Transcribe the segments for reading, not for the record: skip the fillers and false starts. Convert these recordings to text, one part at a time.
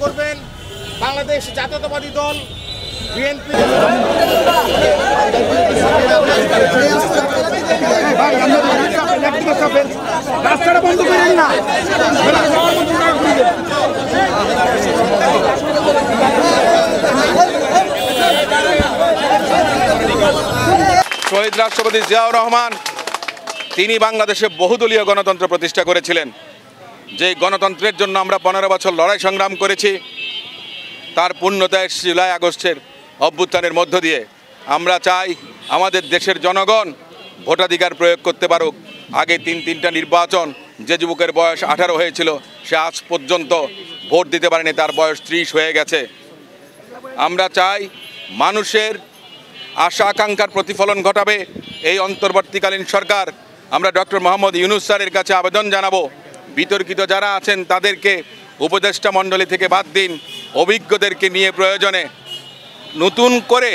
করবেন বাংলাদেশ জাতীয়তাবাদী দল বিএনপি। রাস্তাটা বন্ধ করেন না। শহীদ রাষ্ট্রপতি জিয়াউর রহমান তিনি বাংলাদেশে বহুদলীয় গণতন্ত্র প্রতিষ্ঠা করেছিলেন। যে গণতন্ত্রের জন্য আমরা 15 বছর লড়াই সংগ্রাম করেছি, তার পূর্ণতা জুলাই আগস্টের অভ্যুত্থানের মধ্য দিয়ে। আমরা চাই আমাদের দেশের জনগণ ভোটাধিকার প্রয়োগ করতে পারুক। আগে তিনটা নির্বাচন, যে যুবকের বয়স 18 হয়েছিল সে আজ পর্যন্ত ভোট দিতে পারেনি, তার বয়স 30 হয়ে গেছে। আমরা চাই মানুষের আশা আকাঙ্ক্ষার প্রতিফলন ঘটাবে এই অন্তর্বর্তীকালীন সরকার। আমরা ডক্টর মোহাম্মদ ইউনূস স্যারের কাছে আবেদন জানাবো, বিতর্কিত যারা আছেন তাদেরকে উপদেষ্টা মণ্ডলী থেকে বাদ দিন, অভিজ্ঞদেরকে নিয়ে প্রয়োজনে নতুন করে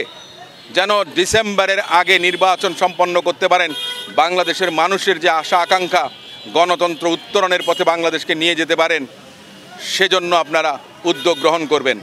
যেন ডিসেম্বরের আগে নির্বাচন সম্পন্ন করতে পারেন। বাংলাদেশের মানুষের যে আশা আকাঙ্ক্ষা, গণতন্ত্র উত্তরণের পথে বাংলাদেশকে নিয়ে যেতে পারেন, সেজন্য আপনারা উদ্যোগ গ্রহণ করবেন।